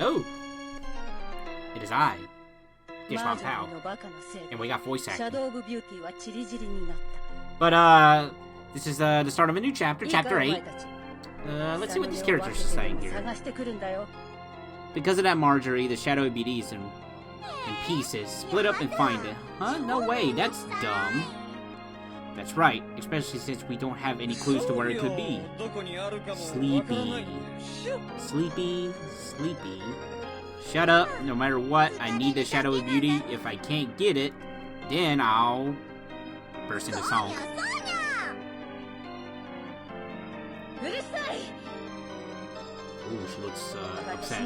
Hello. It is I, Dishmon Pal. And we got voice acting. But, this is the start of a new chapter, Chapter 8. Let's see what these characters are saying here. Because of that, Marjorie, the Shadow of Beauty is in pieces. Split up and find it. Huh? No way, that's dumb. That's right, especially since we don't have any clues to where it could be. Sleepy. Sleepy. Sleepy. Shut up. No matter what, I need the Shadow of Beauty. If I can't get it, then I'll burst into song. Ooh, she looks upset.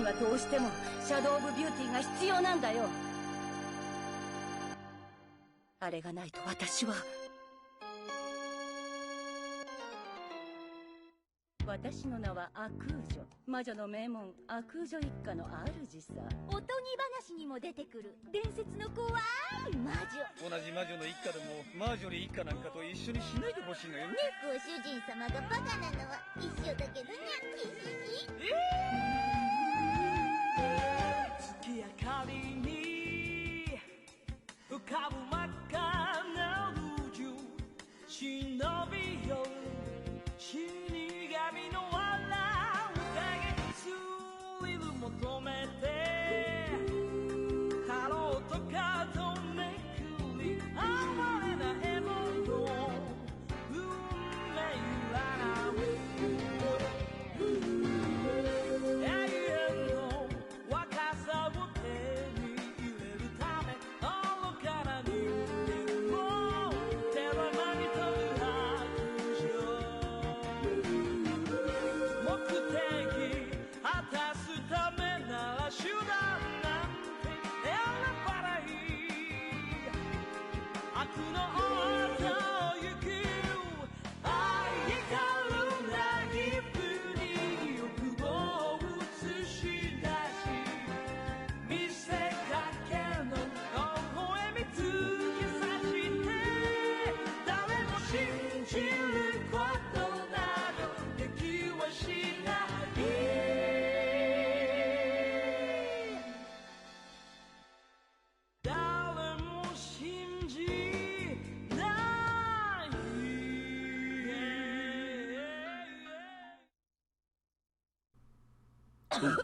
Ooh,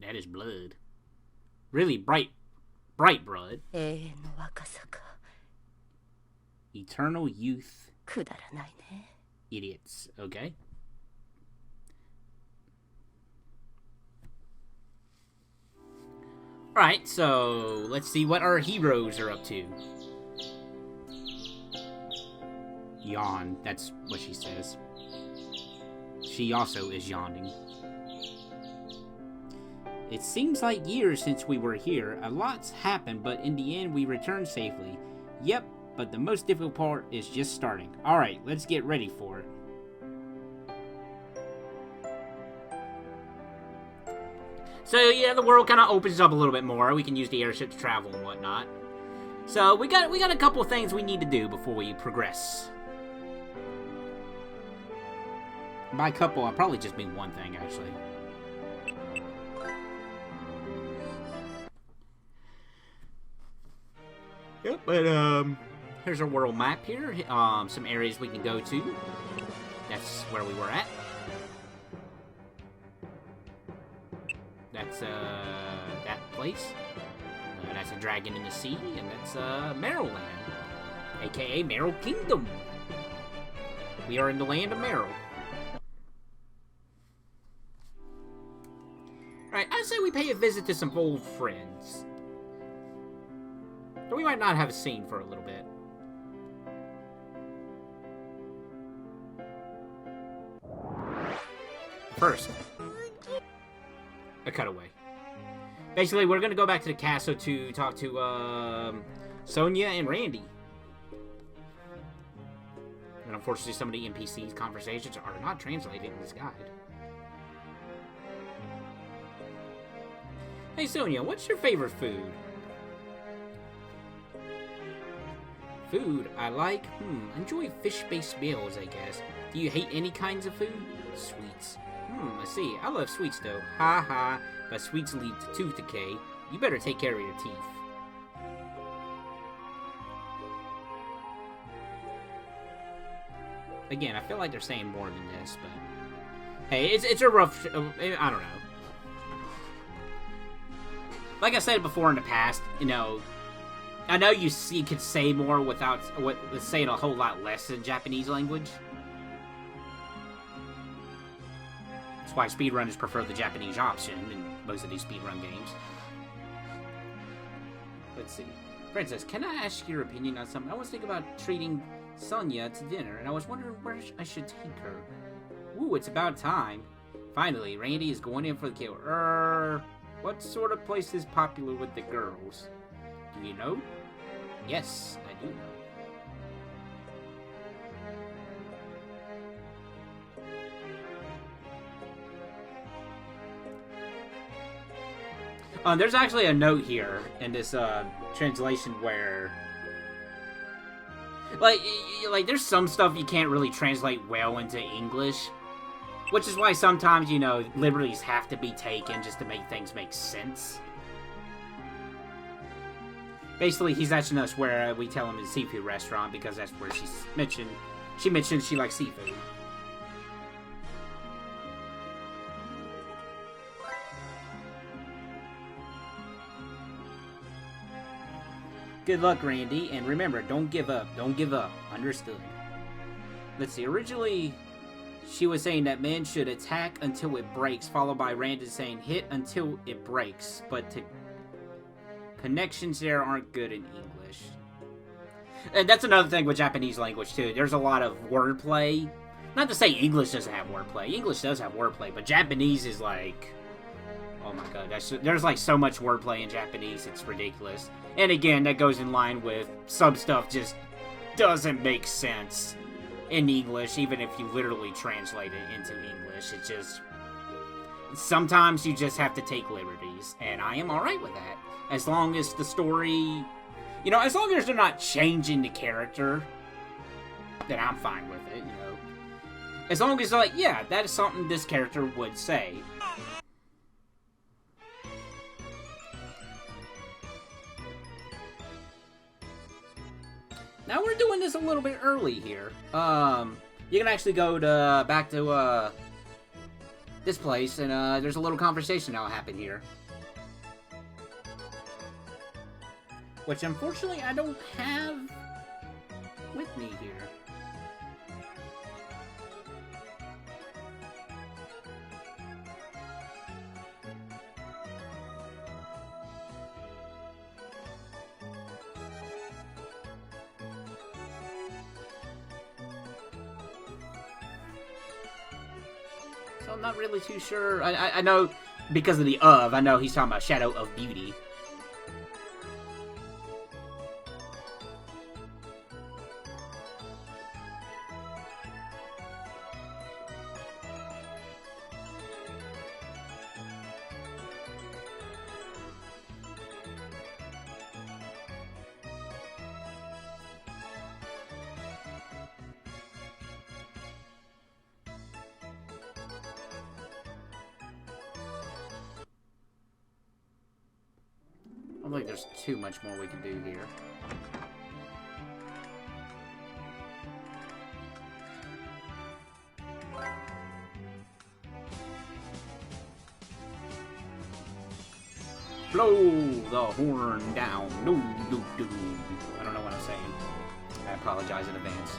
that is blood. Really bright blood. Eternal youth. Idiots. Okay. Alright, so let's see what our heroes are up to. Yawn. That's what she says. She also is yawning. It seems like years since we were here. A lot's happened, but in the end we returned safely. Yep, but the most difficult part is just starting. Alright, let's get ready for it. So yeah, the world kind of opens up a little bit more. We can use the airship to travel and whatnot. So we got a couple of things we need to do before we progress. By couple, I probably just mean one thing, actually. Yep, but here's our world map here. Some areas we can go to. That's where we were at. That's that place. That's a dragon in the sea, and that's Marl Land, aka Marl Kingdom. We are in the land of Marl. Alright, I say we pay a visit to some old friends. So we might not have a scene for a little bit. First, a cutaway. Basically, we're gonna go back to the castle to talk to Sonia and Randy. And unfortunately, some of the NPCs' conversations are not translated in this guide. Hey Sonia, what's your favorite food? Food I like? Enjoy fish-based meals, I guess. Do you hate any kinds of food? Sweets. I see. I love sweets, though. Ha ha. But sweets lead to tooth decay. You better take care of your teeth. Again, I feel like they're saying more than this, but... Hey, it's a rough... I don't know. Like I said before in the past, you know... I know you could say more without saying a whole lot less in Japanese language. That's why speedrunners prefer the Japanese option in most of these speedrun games. Let's see. Princess, can I ask your opinion on something? I was thinking about treating Sonia to dinner, and I was wondering where I should take her. Ooh, it's about time. Finally, Randy is going in for the kill. What sort of place is popular with the girls? Do you know? Yes, I do know. There's actually a note here in this translation where, like there's some stuff you can't really translate well into English, which is why sometimes, you know, liberties have to be taken just to make things make sense. Basically, he's asking us where we tell him it's a seafood restaurant because that's where she mentioned she likes seafood. Good luck, Randy, and remember, don't give up. Don't give up. Understood. Let's see, originally, she was saying that men should attack until it breaks, followed by Randy saying hit until it breaks, but connections there aren't good in English. And that's another thing with Japanese language, too. There's a lot of wordplay. Not to say English doesn't have wordplay. English does have wordplay, but Japanese is like... Oh my god, there's like so much wordplay in Japanese, it's ridiculous. And again, that goes in line with some stuff just doesn't make sense in English, even if you literally translate it into English. It just... Sometimes you just have to take liberties, and I am alright with that. As long as the story... You know, as long as they're not changing the character, then I'm fine with it, you know. As long as, like, yeah, that is something this character would say. Now we're doing this a little bit early here. You can actually go back to this place, and there's a little conversation that'll happen here. Which, unfortunately, I don't have with me here. So I'm not really too sure. I know, because of the I know he's talking about Shadow of Beauty. I don't think there's too much more we can do here. Blow the horn down. Doo, doo, doo. I don't know what I'm saying. I apologize in advance.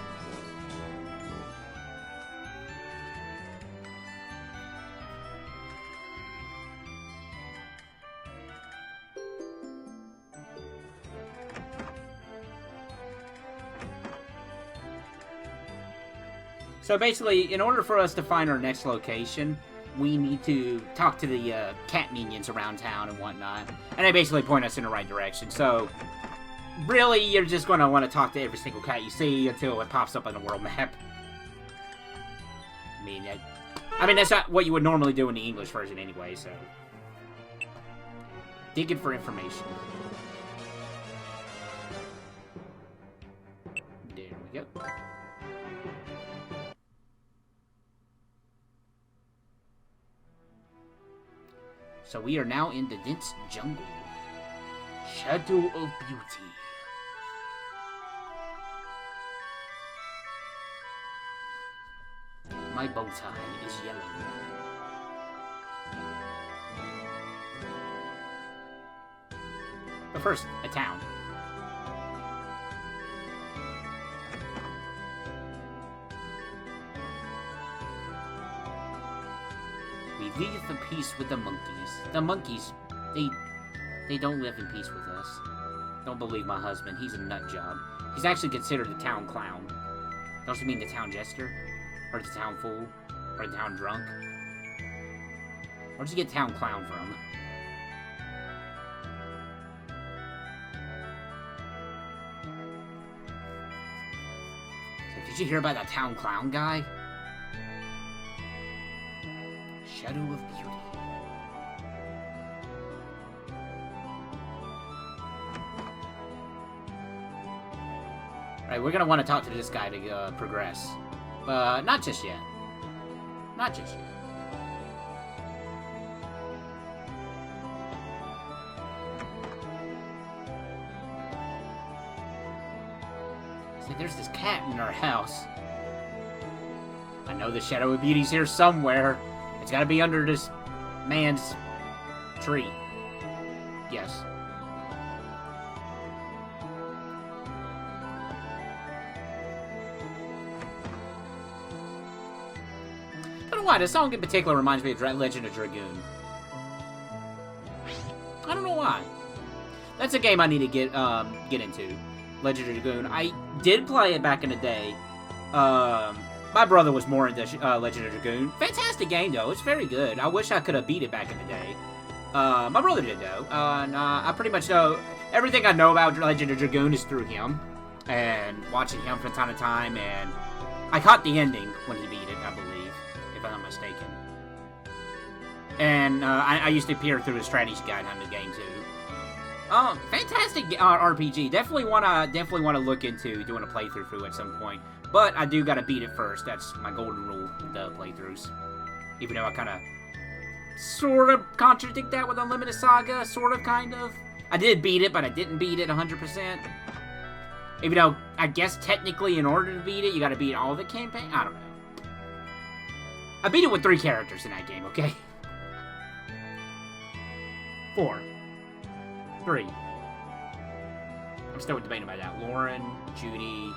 So basically, in order for us to find our next location, we need to talk to the cat minions around town and whatnot. And they basically point us in the right direction. So, really, you're just going to want to talk to every single cat you see until it pops up on the world map. I mean, that's not what you would normally do in the English version anyway, so... Digging for information. There we go. So we are now in the dense jungle. Shadow of Beauty. My bow tie is yellow. But first, a town. We leave in peace with the monkeys. The monkeys, they don't live in peace with us. Don't believe my husband. He's a nut job. He's actually considered the town clown. Don't you mean the town jester? Or the town fool? Or the town drunk? Where'd you get town clown from? So, did you hear about that town clown guy? Shadow of Beauty. Alright, we're gonna want to talk to this guy to progress. But not just yet. Not just yet. See, there's this cat in our house. I know the Shadow of Beauty's here somewhere. It's gotta be under this man's tree. Yes. I don't know why, this song in particular reminds me of Legend of Dragoon. I don't know why. That's a game I need to get into. Legend of Dragoon. I did play it back in the day. My brother was more into Legend of Dragoon. Fantastic game, though. It's very good. I wish I could have beat it back in the day. My brother did, though. I pretty much know... Everything I know about Legend of Dragoon is through him. And watching him from time to time. And I caught the ending when he beat it, I believe. If I'm not mistaken. And I used to peer through his strategy guide on the game, too. Fantastic RPG. Definitely wanna look into doing a playthrough through at some point. But I do gotta beat it first. That's my golden rule with the playthroughs. Even though I kinda sort of contradict that with Unlimited Saga, sort of, kind of. I did beat it, but I didn't beat it 100%. Even though I guess technically in order to beat it, you gotta beat all the campaign. I don't know. I beat it with 3 characters in that game, okay? 4. 3. I'm still debating about that. Lauren, Judy,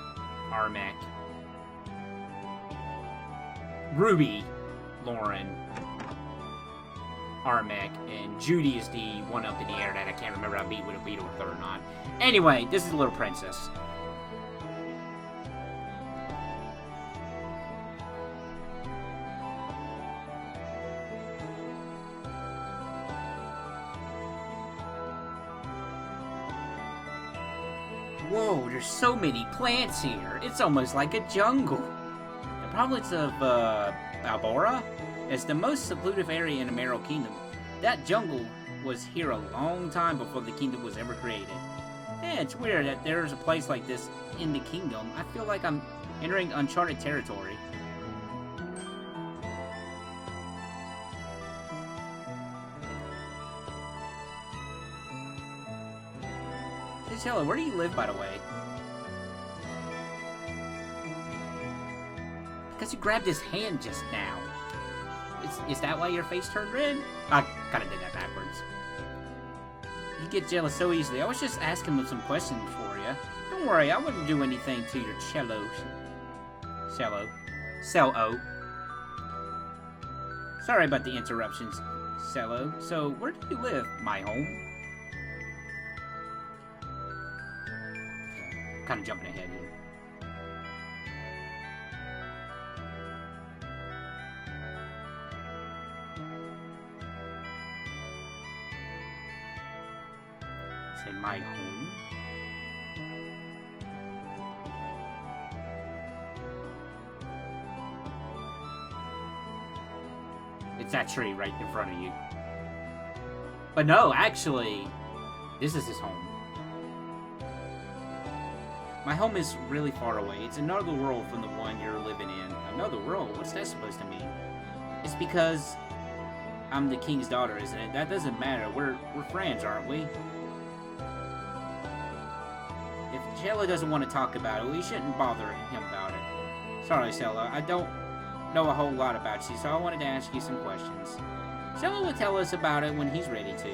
Armek, Ruby, Lauren, Armek, and Judy is the one up in the air that I can't remember if I beat it with her or not. Anyway, this is a little princess. Whoa, there's so many plants here. It's almost like a jungle. The province of Balbora is the most secluded area in the Marl Kingdom. That jungle was here a long time before the kingdom was ever created. Yeah, it's weird that there's a place like this in the kingdom. I feel like I'm entering uncharted territory. Hello, where do you live, by the way? Because you grabbed his hand just now. Is that why your face turned red? I kind of did that backwards. You get jealous so easily. I was just asking him some questions for you. Don't worry, I wouldn't do anything to your cello. Cello. Sorry about the interruptions, cello. So, where do you live? My home? Kind of jumping ahead here. Say my home. It's that tree right in front of you. But no, actually, this is his home. My home is really far away. It's another world from the one you're living in. Another world? What's that supposed to mean? It's because I'm the king's daughter, isn't it? That doesn't matter. We're friends, aren't we? If Cello doesn't want to talk about it, we shouldn't bother him about it. Sorry, Cello. I don't know a whole lot about you, so I wanted to ask you some questions. Cello will tell us about it when he's ready to.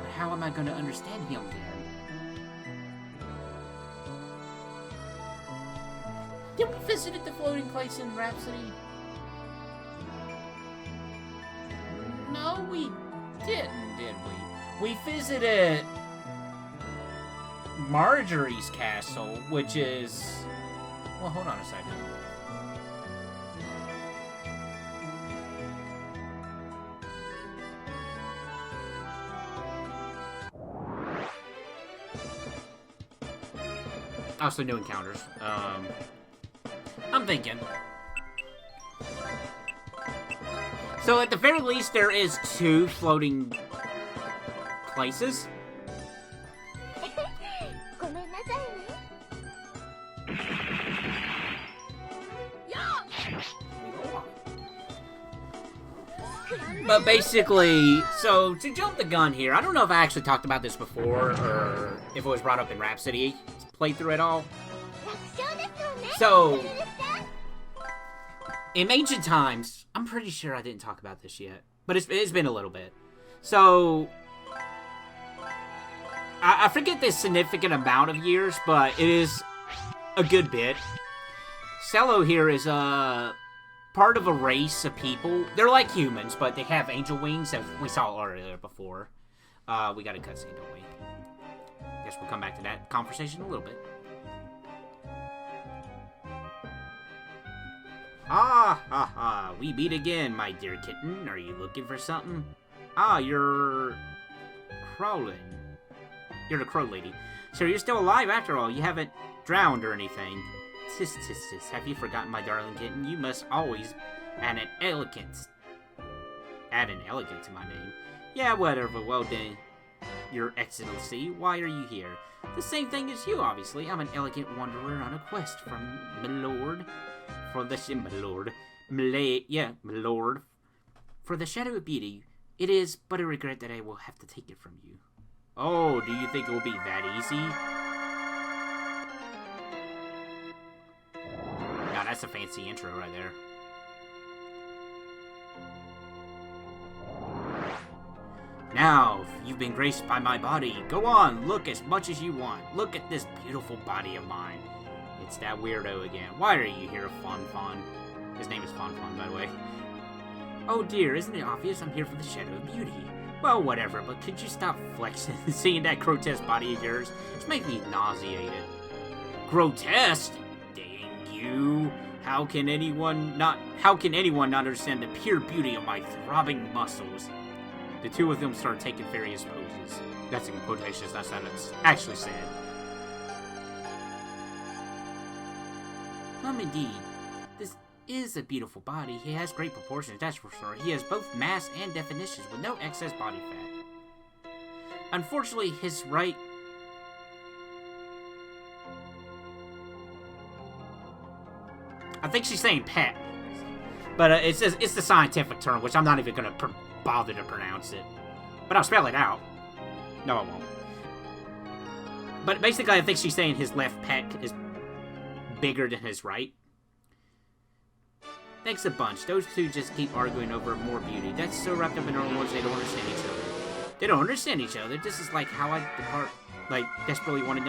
But how am I going to understand him then? Did we visit the floating place in Rhapsody? No, we didn't, did we? We visited Marjorie's castle, which is... Well, hold on a second. Also, new encounters. I'm thinking. So, at the very least, there is 2 floating places. But basically, so to jump the gun here, I don't know if I actually talked about this before, or if it was brought up in Rhapsody playthrough at all. So, in ancient times, I'm pretty sure I didn't talk about this yet, but it's been a little bit. So, I forget the significant amount of years, but it is a good bit. Cello here is part of a race of people. They're like humans, but they have angel wings, as we saw earlier before. We got a cutscene, don't we? Guess we'll come back to that conversation in a little bit. Ah, ha, ha. We meet again, my dear kitten. Are you looking for something? Ah, you're... crawling. You're the crow lady. So you're still alive after all. You haven't drowned or anything. Tis, tis, tis. Have you forgotten, my darling kitten? You must always add an elegance to my name. Yeah, whatever. Well done, Your Excellency. Why are you here? The same thing as you, obviously. I'm an elegant wanderer on a quest from Milord. For the Milord. For the Shadow of Beauty. It is but a regret that I will have to take it from you. Oh, do you think it will be that easy? God, that's a fancy intro right there. Now, you've been graced by my body. Go on, look as much as you want. Look at this beautiful body of mine. It's that weirdo again. Why are you here, Fon Fon? His name is Fon Fon, by the way. Oh dear, isn't it obvious I'm here for the Shadow of Beauty? Well, whatever, but could you stop flexing and seeing that grotesque body of yours? It's making me nauseated. Grotesque? Dang you. How can anyone not understand the pure beauty of my throbbing muscles? The two of them started taking various poses. That's in quotations, that's not actually said. Indeed. This is a beautiful body. He has great proportions, that's for sure. He has both mass and definitions with no excess body fat. Unfortunately, his right... I think she's saying pet. But it's the scientific term, which I'm not even going to bother to pronounce it. But I'll spell it out. No, I won't. But basically, I think she's saying his left pec is bigger than his right. Thanks a bunch. Those two just keep arguing over more beauty. That's so wrapped up in their own words they don't understand each other. They don't understand each other. This is like how I desperately want to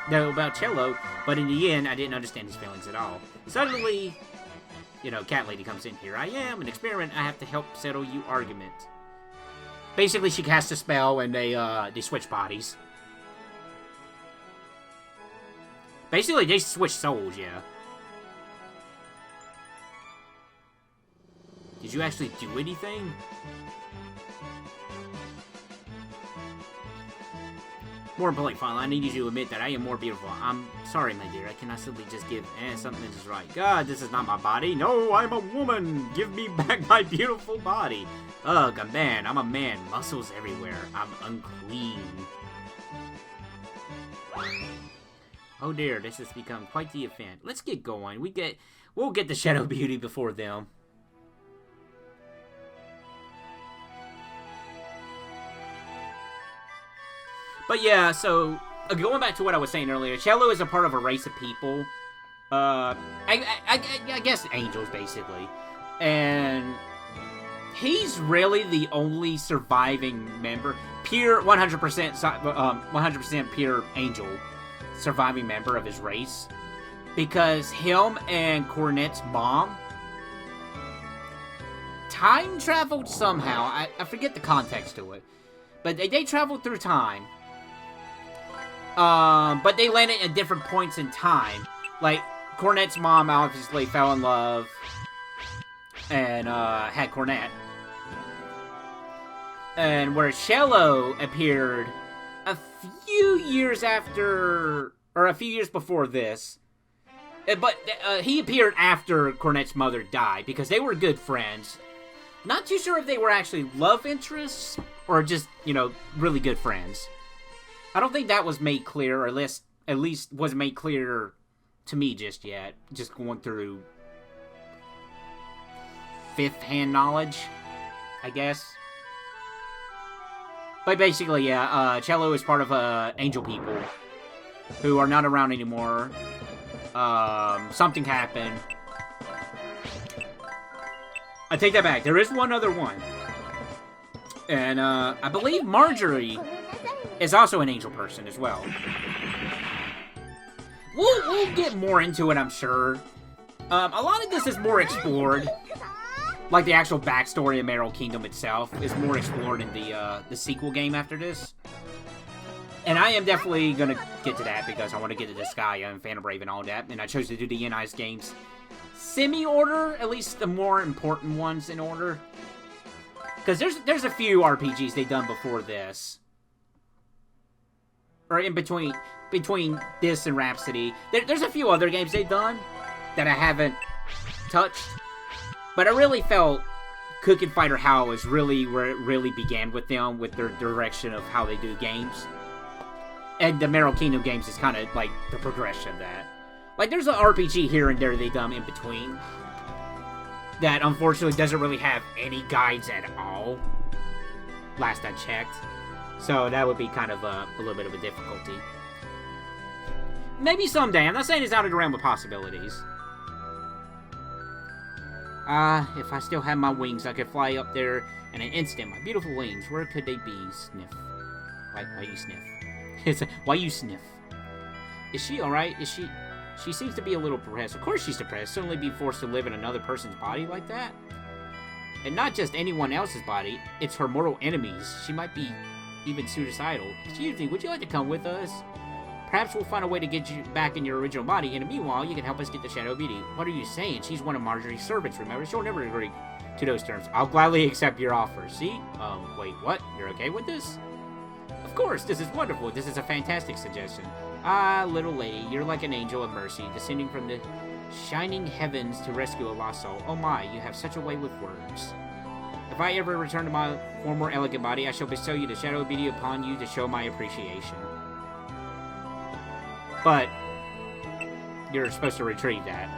know about Cello, but in the end, I didn't understand his feelings at all. Suddenly, you know, Cat Lady comes in. Here I am, an experiment. I have to help settle you argument. Basically, she casts a spell and they switch bodies. Basically, they switch souls, yeah. Did you actually do anything? More importantly, finally, I need you to admit that I am more beautiful. I'm sorry, my dear. I cannot simply just give something that is right. God, this is not my body. No, I'm a woman. Give me back my beautiful body. Ugh, a man. I'm a man. Muscles everywhere. I'm unclean. Oh dear, this has become quite the event. Let's get going. We'll get the Shadow Beauty before them. But yeah, so going back to what I was saying earlier, Cello is a part of a race of people. I guess angels, basically. And he's really the only surviving member, pure 100% pure angel surviving member of his race. Because him and Cornet's mom time traveled somehow. I forget the context to it. But they traveled through time. But they landed at different points in time. Like, Cornet's mom obviously fell in love and had Cornet. And where Cello appeared a few years after, or a few years before this. But he appeared after Cornet's mother died, because they were good friends. Not too sure if they were actually love interests, or just, you know, really good friends. I don't think that was made clear, or at least wasn't made clear to me just yet. Just going through fifth-hand knowledge, I guess. But basically, yeah, Cello is part of angel people who are not around anymore. Something happened. I take that back. There is one other one. And, I believe Marjorie is also an angel person as well. We'll get more into it, I'm sure. A lot of this is more explored. Like, the actual backstory of Marl Kingdom itself is more explored in the sequel game after this. And I am definitely gonna get to that because I want to get to Disgaea and Phantom Brave and all that. And I chose to do the NIS games semi-order, at least the more important ones in order. Because there's a few RPGs they've done before this. Or in between this and Rhapsody. There's a few other games they've done that I haven't touched. But I really felt Cooking Fighter How is really where it really began with them, with their direction of how they do games. And the Marl Kingdom games is kind of like the progression of that. Like, there's an RPG here and there they've done in between that unfortunately doesn't really have any guides at all, last I checked. So that would be kind of a little bit of a difficulty. Maybe someday. I'm not saying it's out of the realm of possibilities. If I still had my wings, I could fly up there in an instant. My beautiful wings, where could they be? Sniff. Why you sniff? Why you sniff? Is she alright? Is she... She seems to be a little depressed. Of course she's depressed. Suddenly be forced to live in another person's body like that. And not just anyone else's body. It's her mortal enemies. She might be even suicidal. Excuse me, would you like to come with us? Perhaps we'll find a way to get you back in your original body. And meanwhile, you can help us get the Shadow Beauty. What are you saying? She's one of Marjorie's servants, remember? She'll never agree to those terms. I'll gladly accept your offer. See? Wait, what? You're okay with this? Of course, this is wonderful. This is a fantastic suggestion. Ah, little lady, you're like an angel of mercy, descending from the shining heavens to rescue a lost soul. Oh my, you have such a way with words. If I ever return to my former elegant body, I shall bestow you the Shadow Beauty upon you to show my appreciation. But you're supposed to retrieve that.